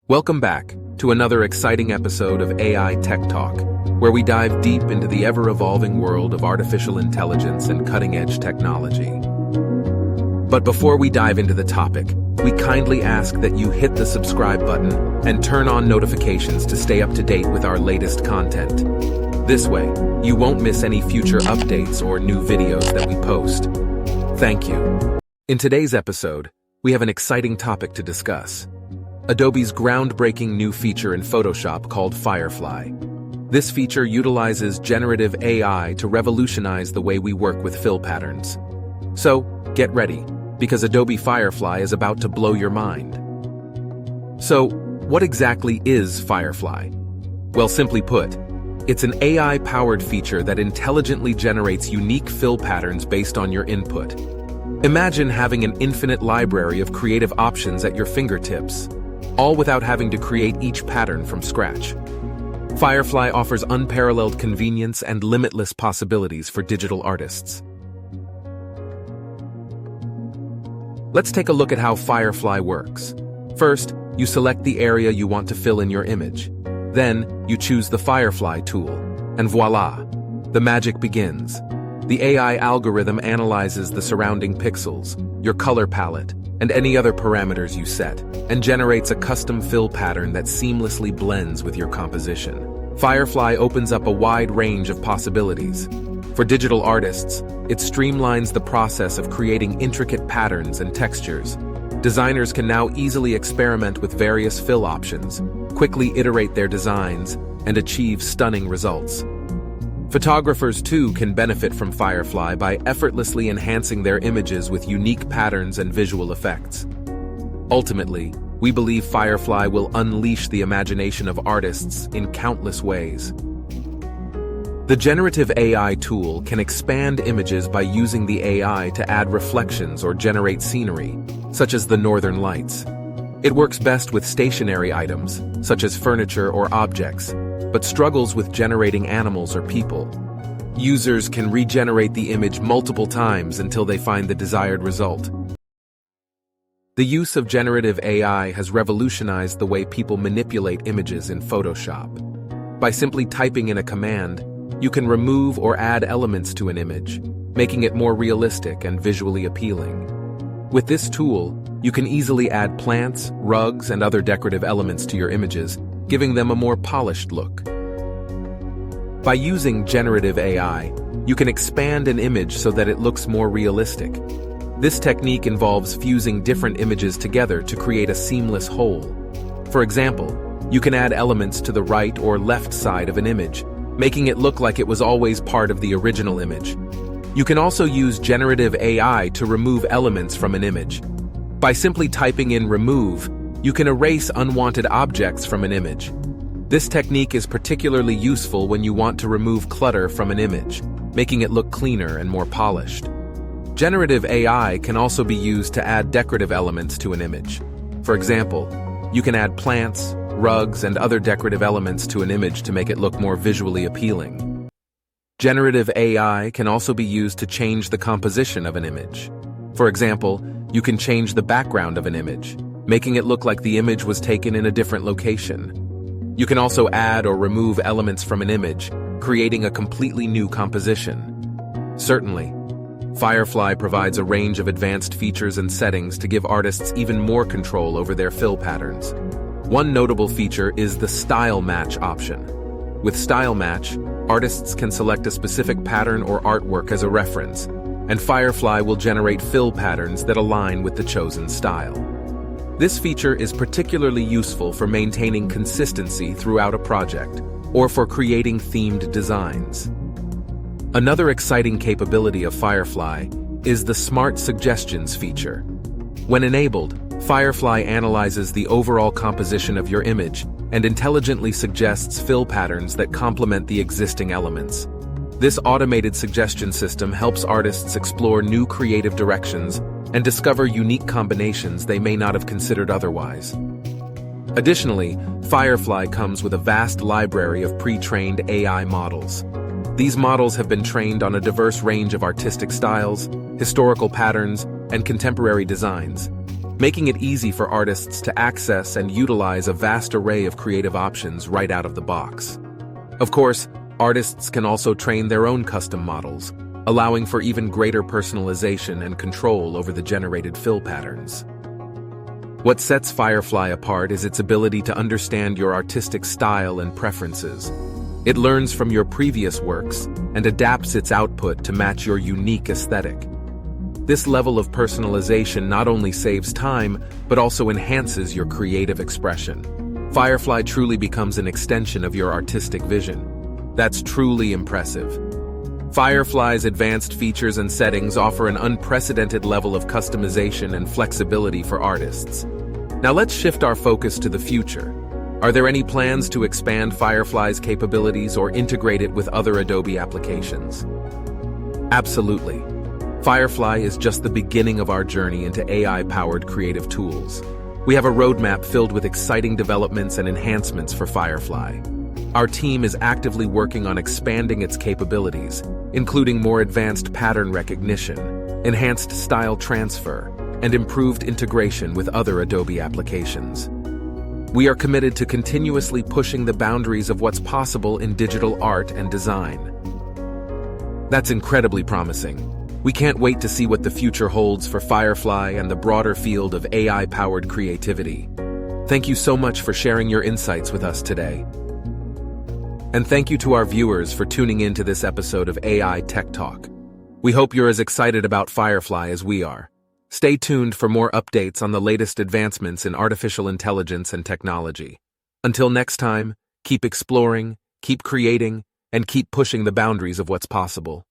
Welcome back to another exciting episode of AI Tech Talk, where we dive deep into the ever-evolving world of artificial intelligence and cutting-edge technology. But before we dive into the topic, we kindly ask that you hit the subscribe button and turn on notifications to stay up to date with our latest content. This way, you won't miss any future updates or new videos that we post. Thank you. In today's episode, we have an exciting topic to discuss: Adobe's groundbreaking new feature in Photoshop called Firefly. This feature utilizes generative AI to revolutionize the way we work with fill patterns. So, get ready, because Adobe Firefly is about to blow your mind. So, what exactly is Firefly? Well, simply put, it's an AI-powered feature that intelligently generates unique fill patterns based on your input. Imagine having an infinite library of creative options at your fingertips, all without having to create each pattern from scratch. Firefly offers unparalleled convenience and limitless possibilities for digital artists. Let's take a look at how Firefly works. First, you select the area you want to fill in your image. Then, you choose the Firefly tool, and voila, the magic begins. The AI algorithm analyzes the surrounding pixels, your color palette, and any other parameters you set, and generates a custom fill pattern that seamlessly blends with your composition. Firefly opens up a wide range of possibilities. For digital artists, it streamlines the process of creating intricate patterns and textures. Designers can now easily experiment with various fill options, quickly iterate their designs, and achieve stunning results. Photographers, too, can benefit from Firefly by effortlessly enhancing their images with unique patterns and visual effects. Ultimately, we believe Firefly will unleash the imagination of artists in countless ways. The Generative AI tool can expand images by using the AI to add reflections or generate scenery, such as the Northern Lights. It works best with stationary items, such as furniture or objects, but struggles with generating animals or people. Users can regenerate the image multiple times until they find the desired result. The use of generative AI has revolutionized the way people manipulate images in Photoshop. By simply typing in a command, you can remove or add elements to an image, making it more realistic and visually appealing. With this tool, you can easily add plants, rugs, and other decorative elements to your images, giving them a more polished look. By using generative AI, you can expand an image so that it looks more realistic. This technique involves fusing different images together to create a seamless whole. For example, you can add elements to the right or left side of an image, making it look like it was always part of the original image. You can also use generative AI to remove elements from an image. By simply typing in "remove," you can erase unwanted objects from an image. This technique is particularly useful when you want to remove clutter from an image, making it look cleaner and more polished. Generative AI can also be used to add decorative elements to an image. For example, you can add plants, rugs, and other decorative elements to an image to make it look more visually appealing. Generative AI can also be used to change the composition of an image. For example, you can change the background of an image, making it look like the image was taken in a different location. You can also add or remove elements from an image, creating a completely new composition. Certainly, Firefly provides a range of advanced features and settings to give artists even more control over their fill patterns. One notable feature is the Style Match option. With Style Match, artists can select a specific pattern or artwork as a reference, and Firefly will generate fill patterns that align with the chosen style. This feature is particularly useful for maintaining consistency throughout a project, or for creating themed designs. Another exciting capability of Firefly is the Smart Suggestions feature. When enabled, Firefly analyzes the overall composition of your image and intelligently suggests fill patterns that complement the existing elements. This automated suggestion system helps artists explore new creative directions and discover unique combinations they may not have considered otherwise. Additionally, Firefly comes with a vast library of pre-trained AI models. These models have been trained on a diverse range of artistic styles, historical patterns, and contemporary designs. making it easy for artists to access and utilize a vast array of creative options right out of the box. Of course, artists can also train their own custom models, allowing for even greater personalization and control over the generated fill patterns. What sets Firefly apart is its ability to understand your artistic style and preferences. It learns from your previous works and adapts its output to match your unique aesthetic. This level of personalization not only saves time, but also enhances your creative expression. Firefly truly becomes an extension of your artistic vision. That's truly impressive. Firefly's advanced features and settings offer an unprecedented level of customization and flexibility for artists. Now let's shift our focus to the future. Are there any plans to expand Firefly's capabilities or integrate it with other Adobe applications? Absolutely. Firefly is just the beginning of our journey into AI-powered creative tools. We have a roadmap filled with exciting developments and enhancements for Firefly. Our team is actively working on expanding its capabilities, including more advanced pattern recognition, enhanced style transfer, and improved integration with other Adobe applications. We are committed to continuously pushing the boundaries of what's possible in digital art and design. That's incredibly promising. We can't wait to see what the future holds for Firefly and the broader field of AI-powered creativity. Thank you so much for sharing your insights with us today. And thank you to our viewers for tuning in to this episode of AI Tech Talk. We hope you're as excited about Firefly as we are. Stay tuned for more updates on the latest advancements in artificial intelligence and technology. Until next time, keep exploring, keep creating, and keep pushing the boundaries of what's possible.